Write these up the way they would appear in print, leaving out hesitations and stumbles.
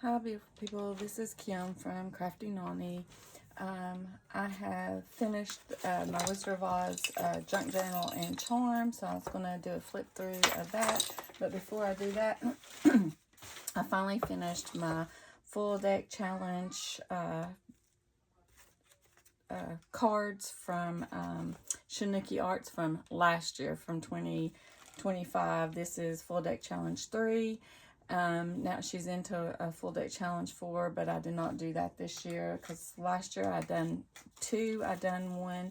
Hi beautiful people, this is Kim from Crafty Nani. I have finished my Wizard of Oz junk journal and charm, so I was going to do a flip through of that. But before I do that, I finally finished my full deck challenge cards from Shiniki Arts from last year, from 2025. This is full deck challenge 3. Now she's into a full deck challenge 4, but I did not do that this year because last year I done 2. I done one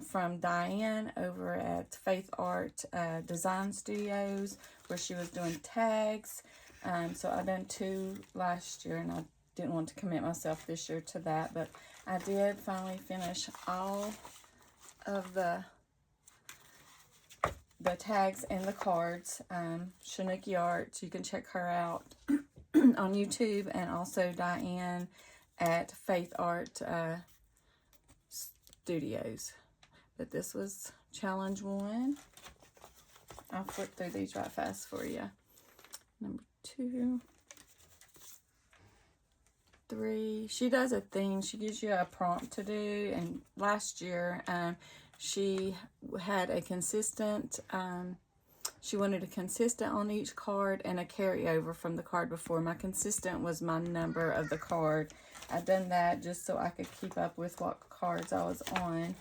from Diane over at Faith Art Design Studios where she was doing tags. So I done 2 last year, and I didn't want to commit myself this year to that, but I did finally finish all of the tags and the cards. Shiniki Arts, you can check her out on YouTube, and also Diane at Faith Art Studios. But this was challenge 1. I'll flip through these right fast for you. Number 2, 3. She does a thing. She gives you a prompt to do, and last year she had a consistent, she wanted a consistent on each card and a carryover from the card before. My consistent was my number of the card. I done that just so I could keep up with what cards I was on,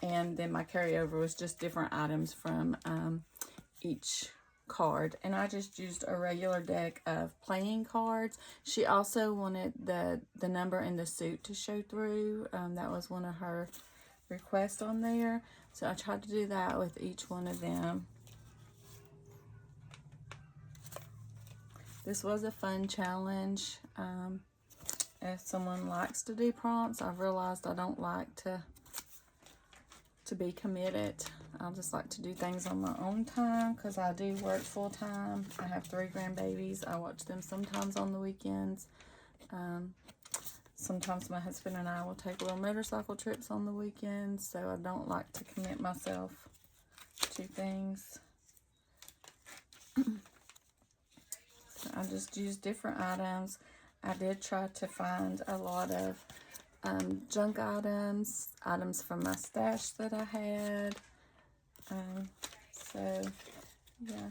and then my carryover was just different items from each card, and I just used a regular deck of playing cards. She also wanted the number in the suit to show through. That was one of her requests on there, so I tried to do that with each one of them. This was a fun challenge. If someone likes to do prompts, I've realized I don't like to be committed. I just like to do things on my own time because I do work full time. I have 3 grandbabies. I watch them sometimes on the weekends. Sometimes my husband and I will take little motorcycle trips on the weekends, so I don't like to commit myself to things. So I just use different items. I did try to find a lot of junk items from my stash that I had. So, yeah.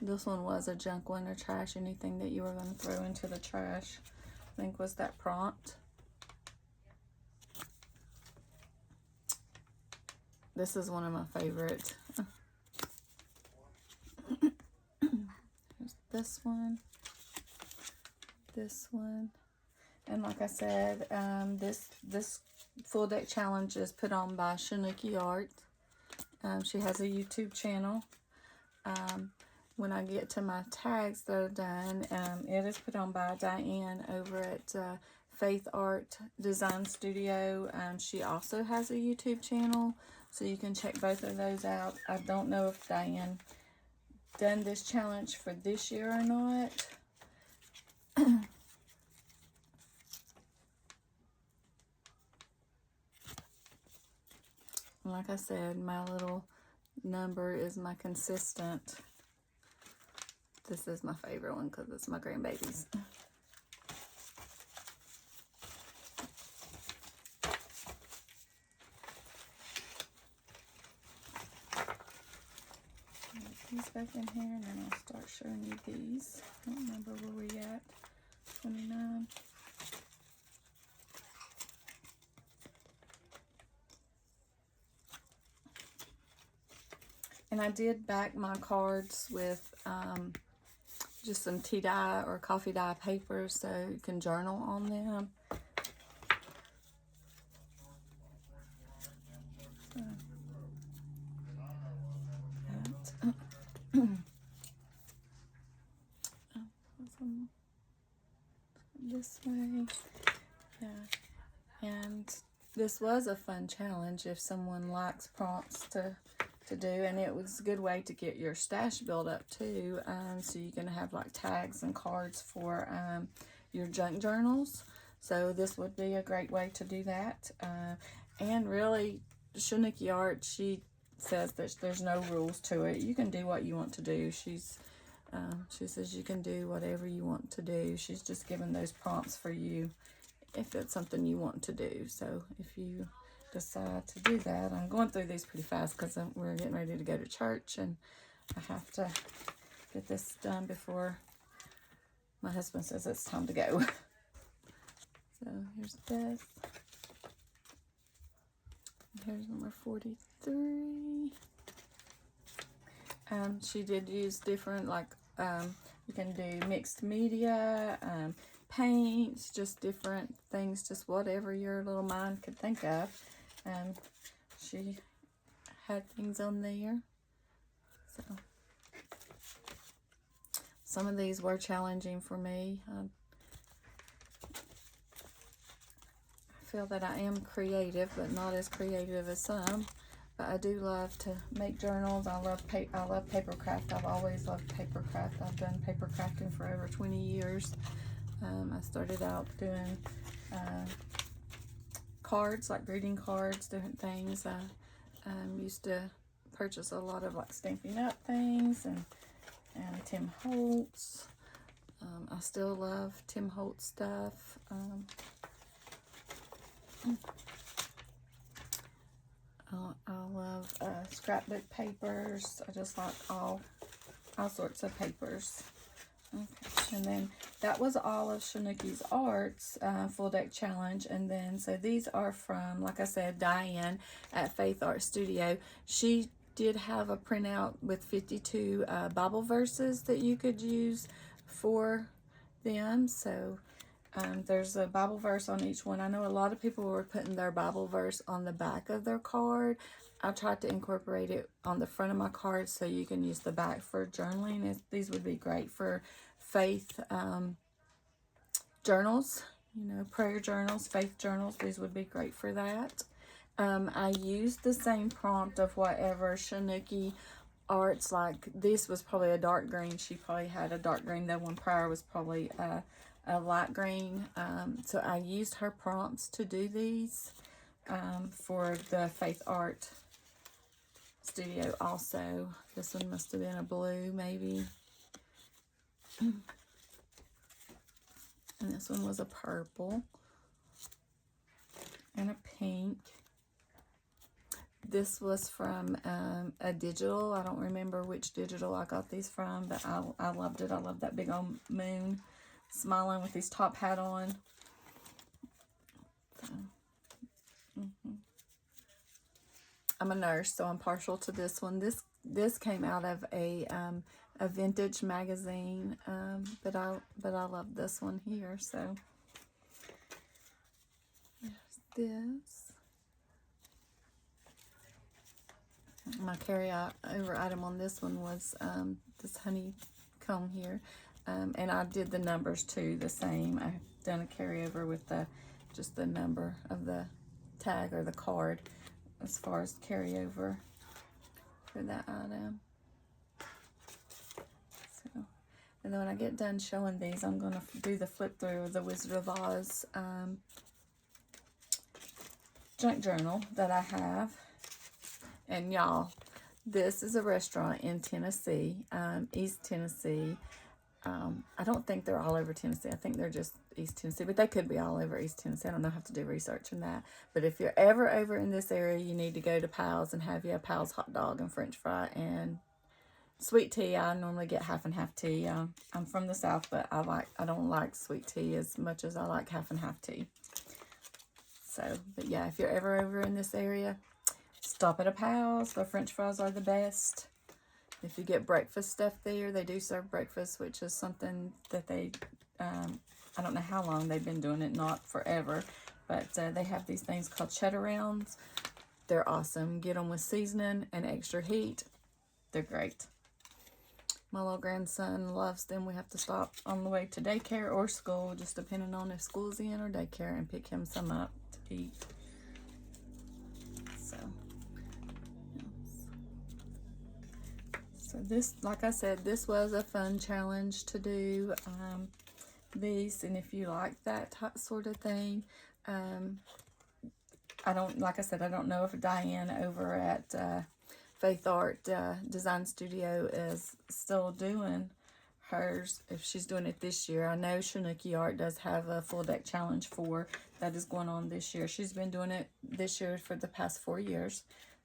This one was a junk one, or trash, anything that you were going to throw into the trash, I think was that prompt. This is one of my favorites. There's this one, and like I said, this full deck challenge is put on by Shiniki Art. She has a YouTube channel. When I get to my tags that are done, it is put on by Diane over at Faith Art Design Studio. She also has a YouTube channel, so you can check both of those out. I don't know if Diane done this challenge for this year or not. Like I said, my little number is my consistent. This is my favorite one because it's my grandbabies. These back in here, and then I'll start showing you these. I don't remember where we at. 29. And I did back my cards with just some tea dye or coffee dye paper so you can journal on them. This way. Yeah. And this was a fun challenge if someone likes prompts to do, and it was a good way to get your stash built up too. So you can have like tags and cards for your junk journals. So this would be a great way to do that. And really, Shiniki Art, she says that there's no rules to it. You can do what you want to do. She says you can do whatever you want to do. She's just giving those prompts for you if it's something you want to do. So if you decide to do that, I'm going through these pretty fast because we're getting ready to go to church, and I have to get this done before my husband says it's time to go. So here's this. Here's number 43. She did use different, like, you can do mixed media, paints, just different things, just whatever your little mind could think of. She had things on there. So some of these were challenging for me. I feel that I am creative, but not as creative as some. But I do love to make journals. I love paper craft. I've always loved paper craft. I've done paper crafting for over 20 years. I started out doing cards, like greeting cards, different things. I used to purchase a lot of like Stampin' Up! Things and Tim Holtz. I still love Tim Holtz stuff. I love scrapbook papers. I just like all sorts of papers. Okay, and then that was all of Shanuki's Arts Full Deck Challenge. And then, so these are from, like I said, Diane at Faith Art Studio. She did have a printout with 52 Bible verses that you could use for them. So there's a Bible verse on each one. I know a lot of people were putting their Bible verse on the back of their card. I tried to incorporate it on the front of my card so you can use the back for journaling. These would be great for faith journals, you know, prayer journals, faith journals. These would be great for that. I used the same prompt of whatever Shanuki Arts, like this was probably a dark green. She probably had a dark green. The one prior was probably a light green. So I used her prompts to do these for the Faith Art Studio also. This one must have been a blue, maybe. And this one was a purple and a pink. This was from a digital. I don't remember which digital I got these from, but I loved it. I love that big old moon smiling with his top hat on. So, I'm a nurse, so I'm partial to this one. This came out of a vintage magazine, but I love this one here. So there's this. My carry-over item on this one was this honeycomb here, and I did the numbers too the same. I've done a carryover with just the number of the tag or the card as far as carryover for that item. So, and then when I get done showing these, I'm going to do the flip through of the Wizard of Oz junk journal that I have. And y'all, this is a restaurant in Tennessee, East Tennessee. I don't think they're all over Tennessee. I think they're just East Tennessee, but they could be all over East Tennessee. I don't know, I have to do research on that. But if you're ever over in this area, you need to go to Pal's and have you a Pal's hot dog and french fry and sweet tea. I normally get half and half tea. I'm from the South, but I don't like sweet tea as much as I like half and half tea. So, but yeah, if you're ever over in this area, stop at a Pal's. The french fries are the best. If you get breakfast stuff there, they do serve breakfast, which is something that they, I don't know how long they've been doing it, not forever, but they have these things called cheddar rounds. They're awesome. Get them with seasoning and extra heat. They're great. My little grandson loves them. We have to stop on the way to daycare or school, just depending on if school's in or daycare, and pick him some up to eat. So this, like I said, this was a fun challenge to do these, and if you like that sort of thing, like I said, I don't know if Diane over at Faith Art Design Studio is still doing hers, if she's doing it this year. I know Shanuki Art does have a full deck challenge that is going on this year. She's been doing it this year for the past 4 years.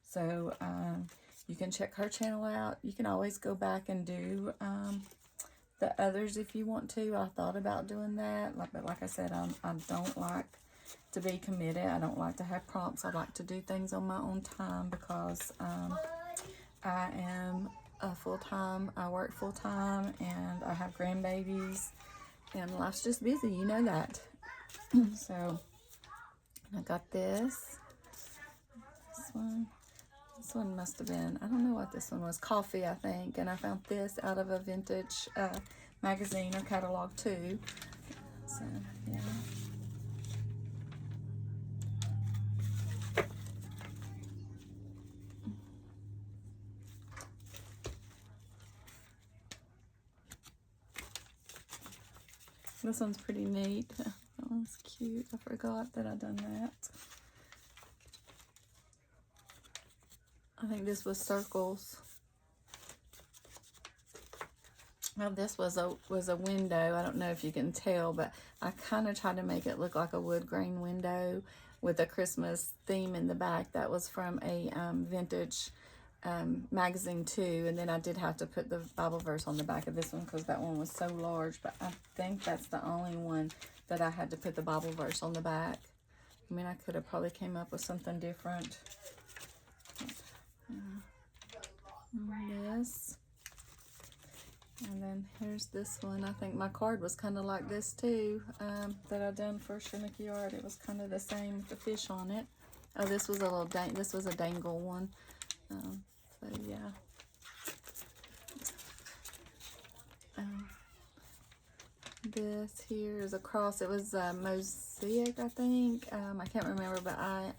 So you can check her channel out. You can always go back and do the others if you want to. I thought about doing that, but like I said, I don't like to be committed. I don't like to have prompts. I like to do things on my own time because I am I work full-time, and I have grandbabies, and life's just busy, you know that. So I got this one must have been, I don't know what this one was, coffee, I think, and I found this out of a vintage magazine or catalog too. So yeah. This one's pretty neat. That one's cute. I forgot that I done that. I think this was circles. Well, this was a window. I don't know if you can tell, but I kind of tried to make it look like a wood grain window with a Christmas theme in the back. That was from a vintage magazine too, and then I did have to put the Bible verse on the back of this one because that one was so large, but I think that's the only one that I had to put the Bible verse on the back. I mean, I could have probably came up with something different. This, and then here's this one. I think my card was kind of like this too, that I done for Shanuki Art. It was kind of the same with the fish on it. Oh, this was a little this was a dangle one. So yeah. This here is a cross. It was mosaic, I think. I can't remember, but I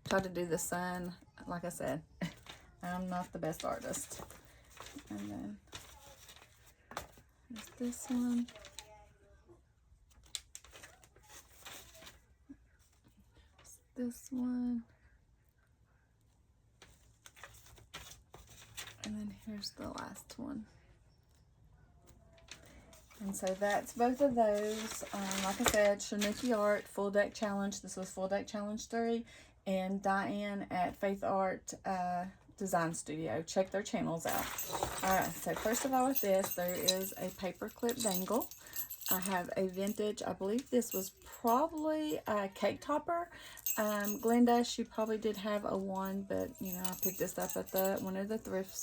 tried to do the sun. Like I said, I'm not the best artist. And then there's this one. This one. And then here's the last one. And so that's both of those. Like I said, Shanuki Art Full Deck Challenge. This was Full Deck Challenge 3. And Diane at Faith Art Design Studio. Check their channels out. Alright, so first of all with this, there is a paperclip dangle. I have a vintage, I believe this was probably a cake topper. Glenda, she probably did have a one, but you know, I picked this up at one of the thrift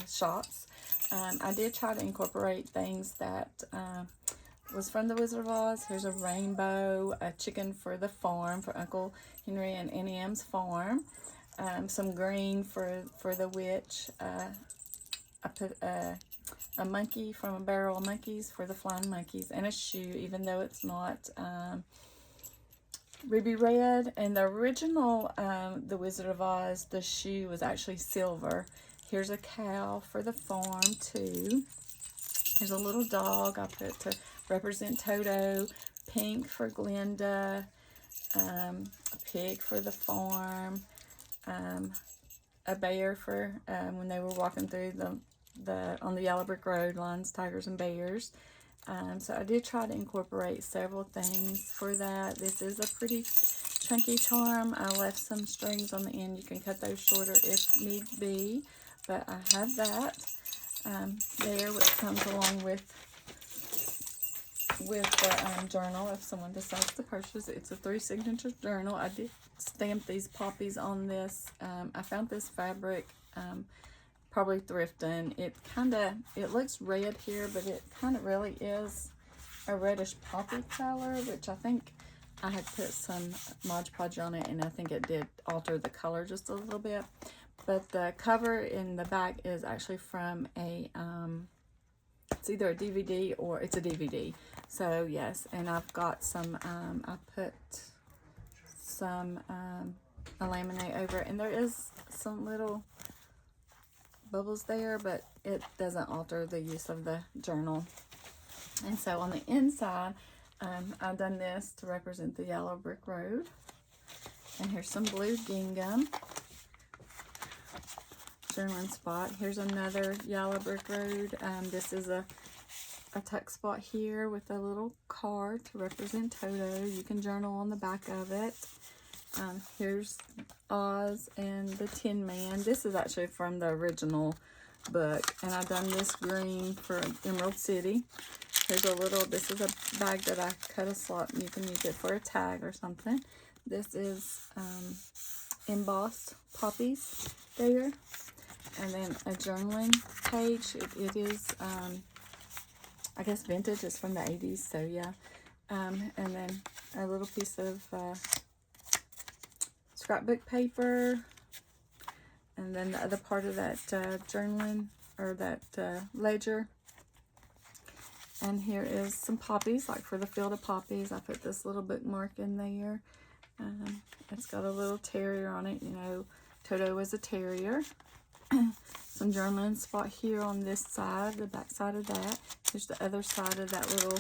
shops. I did try to incorporate things that was from the Wizard of Oz. Here's a rainbow, a chicken for the farm, for Uncle Henry and Annie M's farm. Some green for the witch. I put a monkey from a barrel of monkeys for the flying monkeys, and a shoe, even though it's not ruby red. And the original the Wizard of Oz, the shoe was actually silver. Here's a cow for the farm too. Here's a little dog I put to represent Toto. Pink for Glenda. A pig for the farm. A bear for when they were walking through on the yellow brick road, lions, tigers, and bears. So I did try to incorporate several things for that. This is a pretty chunky charm. I left some strings on the end. You can cut those shorter if need be, but I have that there, which comes along with the journal if someone decides to purchase it. It's a 3 signature journal. I did stamp these poppies on this. I found this fabric probably thrifting. It looks red here, but it kind of really is a reddish poppy color, which I think I had put some Mod Podge on it, and I think it did alter the color just a little bit. But the cover in the back is actually from a it's either a DVD or it's a DVD. So yes, and I've got some I put some a laminate over it, and there is some little bubbles there, but it doesn't alter the use of the journal. And so on the inside, I've done this to represent the yellow brick road. And here's some blue gingham. journaling spot. Here's another Yellow Brick Road. This is a tuck spot here with a little card to represent Toto. You can journal on the back of it. Here's Oz and the Tin Man. This is actually from the original book, and I've done this green for Emerald City. Here's a little, this is a bag that I cut a slot, and you can use it for a tag or something. This is embossed poppies there, and then a journaling page. It is I guess vintage. Is from the 80s, so yeah. And then a little piece of scrapbook paper, and then the other part of that journaling, or that ledger. And here is some poppies, like for the field of poppies. I put this little bookmark in there. It's got a little terrier on it. You know, Toto was a terrier. Some journaling spot here on this side, the back side of that. Here's the other side of that little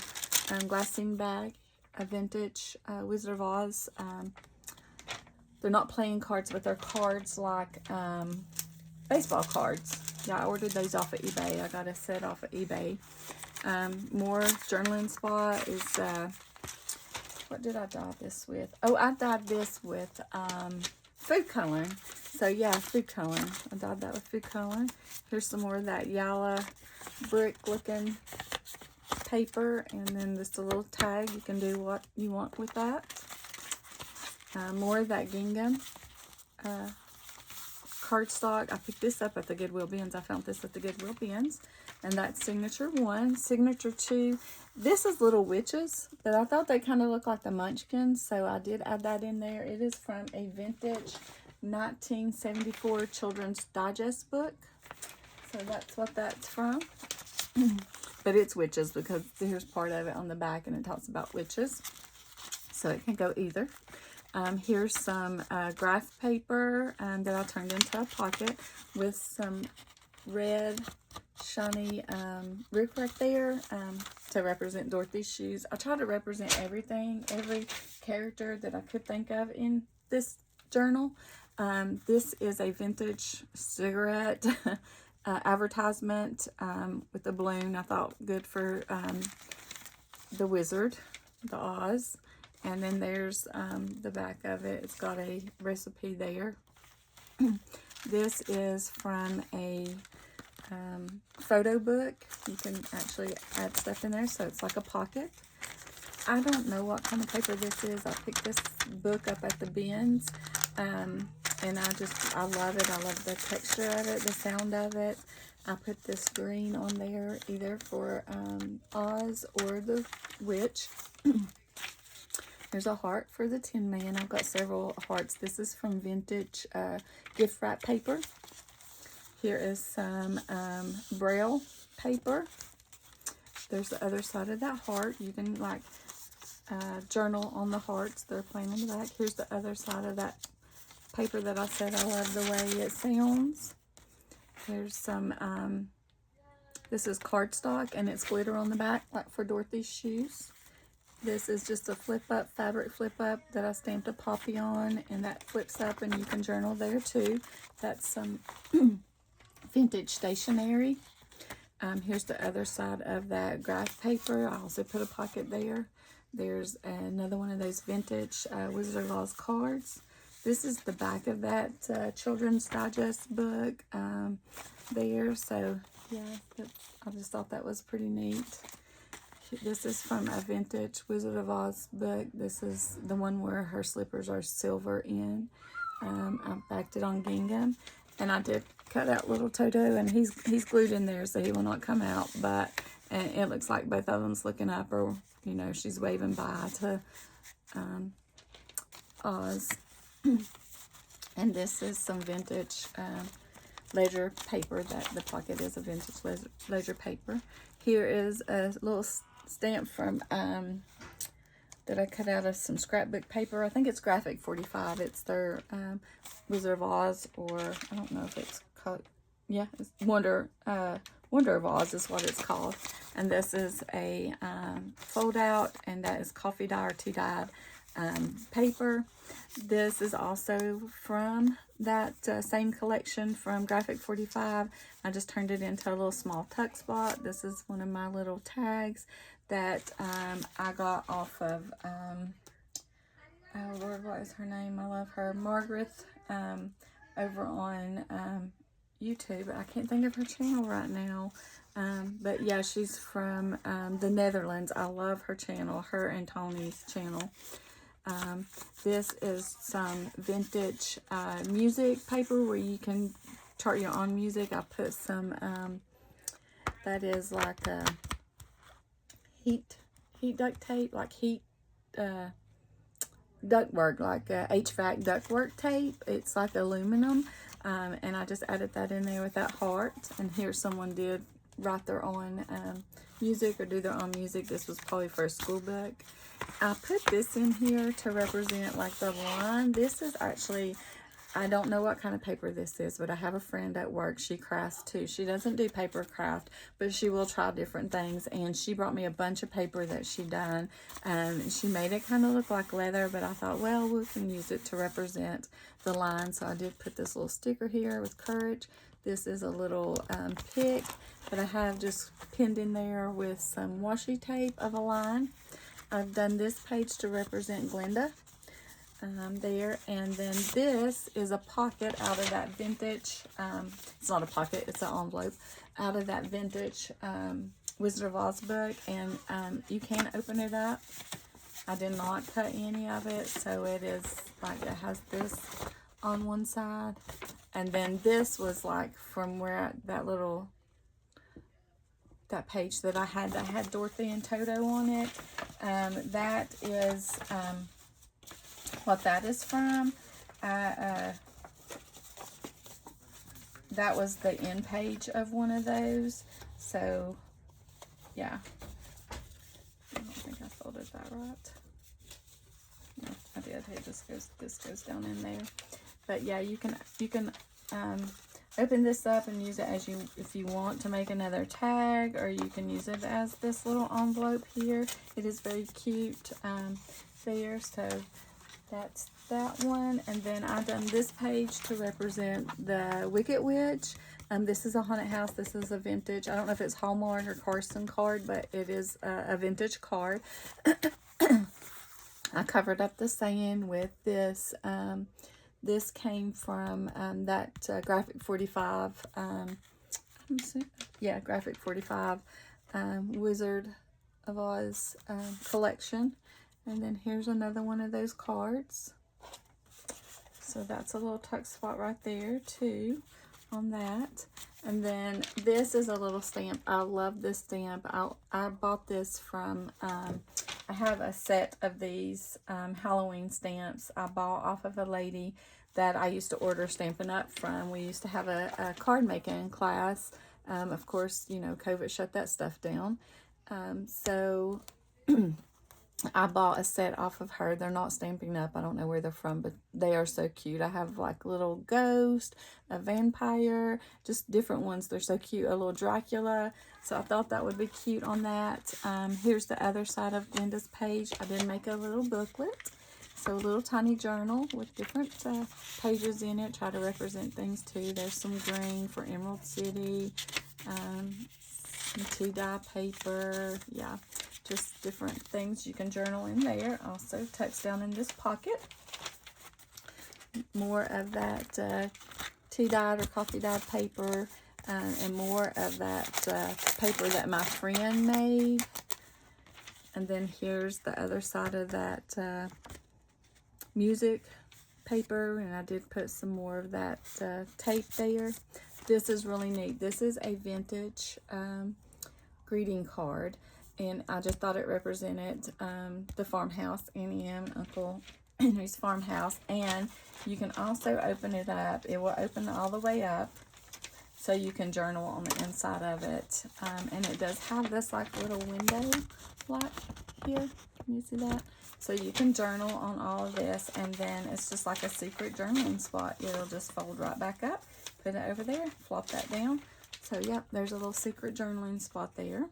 glassine bag, a vintage Wizard of Oz. They're not playing cards, but they're cards like baseball cards. Yeah, I ordered those off of eBay. I got a set off of eBay. More journaling spot is, what did I dye this with? Oh, I dyed this with food coloring. So yeah, food coloring. I dyed that with food coloring. Here's some more of that yellow brick looking paper, and then just a little tag. You can do what you want with that. More of that gingham cardstock. I picked this up at the Goodwill bins. I found this at the Goodwill bins. And that's signature 1. Signature 2. This is Little Witches, but I thought they kind of look like the Munchkins, so I did add that in there. It is from a vintage 1974 Children's Digest book. So that's what that's from. But it's witches, because here's part of it on the back, and it talks about witches. So it can go either. Here's some graph paper that I turned into a pocket with some red shiny rickrack there to represent Dorothy's shoes. I try to represent everything, every character that I could think of in this journal. This is a vintage cigarette advertisement with a balloon. I thought good for the Wizard, the Oz. And then there's the back of it. It's got a recipe there. This is from a photo book. You can actually add stuff in there, so it's like a pocket. I don't know what kind of paper this is. I picked this book up at the bins, and I love it. I love the texture of it, the sound of it. I put this green on there either for Oz or the witch. There's a heart for the Tin Man. I've got several hearts. This is from vintage gift wrap paper. Here is some Braille paper. There's the other side of that heart. You can like journal on the hearts. They're plain on the back. Here's the other side of that paper that I said I love the way it sounds. Here's some, this is cardstock, and it's glitter on the back, like for Dorothy's shoes. This is just a flip-up, fabric flip-up that I stamped a poppy on, and that flips up, and you can journal there too. That's some vintage stationery. Here's the other side of that graph paper. I also put a pocket there. There's another one of those vintage Wizard of Oz cards. This is the back of that Children's Digest book there. So, yeah, I just thought that was pretty neat. This is from a vintage Wizard of Oz book. This is the one where her slippers are silver in. I backed it on gingham, and I did cut out little Toto, and he's glued in there, so he will not come out. But and it looks like both of them's looking up, or you know, she's waving bye to Oz. And this is some vintage ledger paper. That the pocket is a vintage ledger paper. Here is a little stamp from that I cut out of some scrapbook paper. I think it's Graphic 45. It's their Wizard of Oz, or I don't know if it's called, yeah, it's Wonder of Oz is what it's called. And this is a fold out, and that is coffee dye or tea dyed paper. This is also from that same collection from Graphic 45. I just turned it into a little small tuck spot. This is one of my little tags that I got off of, oh Lord, what is her name? I love her. Margaret, over on YouTube. I can't think of her channel right now. But yeah, she's from the Netherlands. I love her channel, her and Tony's channel. This is some vintage music paper where you can chart your own music. I put some, that is like a heat duct tape, like heat ductwork, like HVAC ductwork tape. It's like aluminum, and I just added that in there with that heart. And here someone did write their own music or do their own music. This was probably for a school book. I put this in here to represent like the line. This is actually, I don't know what kind of paper this is, but I have a friend at work. She crafts too. She doesn't do paper craft, but she will try different things. And she brought me a bunch of paper that she done. She made it kind of look like leather, but I thought, well, we can use it to represent the line. So I did put this little sticker here with courage. This is a little pick that I have just pinned in there with some washi tape of a line. I've done this page to represent Glenda. There, and then this is a pocket out of that vintage, it's not a pocket, it's an envelope out of that vintage Wizard of Oz book, and you can open it up. I did not cut any of it, so it is like, it has this on one side, and then this was like from where that page that I had that had Dorothy and Toto on it. That is what that is from. That was the end page of one of those. So yeah, I don't think I folded that right. No, I did. It just goes, this goes down in there. But yeah, you can open this up and use it as if you want to make another tag, or you can use it as this little envelope here. It is very cute there. So that's that one. And then I've done this page to represent the Wicked Witch. This is a haunted house. This is a vintage, I don't know if it's Hallmark or Carson card, but it is a vintage card. I covered up the saying with this. This came from that Graphic 45, yeah, Graphic 45 Wizard of Oz collection. And then here's another one of those cards. So that's a little tuck spot right there too on that. And then this is a little stamp. I love this stamp. I bought this from, I have a set of these Halloween stamps I bought off of a lady that I used to order Stampin' Up! From. We used to have a card making class. Of course, you know, COVID shut that stuff down. So I bought a set off of her. They're not Stampin' Up! I don't know where they're from, but they are so cute. I have like little ghost, a vampire, just different ones. They're so cute. A little Dracula. So I thought that would be cute on that. Here's the other side of Glenda's page. I did make a little booklet. So a little tiny journal with different pages in it. Try to represent things too. There's some green for Emerald City. Some tea dye paper. Yeah, just different things you can journal in there. Also tucks down in this pocket. More of that tea dyed or coffee dyed paper. And more of that paper that my friend made. And then here's the other side of that music paper, and I did put some more of that tape there. This is really neat. This is a vintage greeting card, and I just thought it represented the farmhouse, Annie and Uncle Henry's farmhouse. And you can also open it up. It will open all the way up, so you can journal on the inside of it. And it does have this like little window like here. Can you see that? So you can journal on all of this, and then it's just like a secret journaling spot. It'll just fold right back up, put it over there, flop that down. So yep, there's a little secret journaling spot there.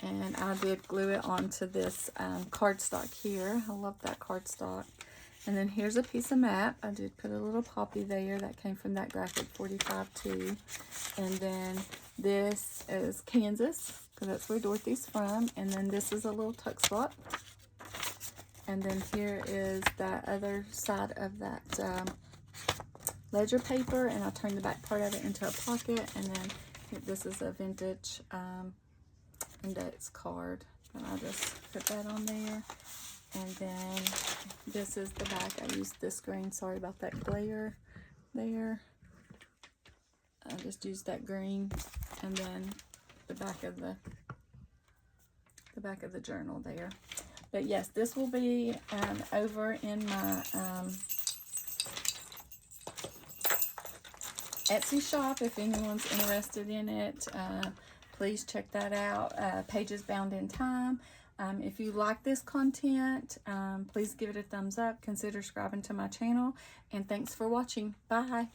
And I did glue it onto this cardstock here. I love that cardstock. And then here's a piece of map. I did put a little poppy there. That came from that Graphic 45 too. And then this is Kansas, because that's where Dorothy's from. And then this is a little tuck spot. And then here is that other side of that ledger paper. And I turned the back part of it into a pocket. And then this is a vintage index card. And I just put that on there. And then this is the back. I used this green. Sorry about that glare there. I just used that green. And then the back of the journal there. But yes, this will be over in my Etsy shop. If anyone's interested in it, please check that out. Pages Bound in Time. If you like this content, please give it a thumbs up. Consider subscribing to my channel. And thanks for watching. Bye.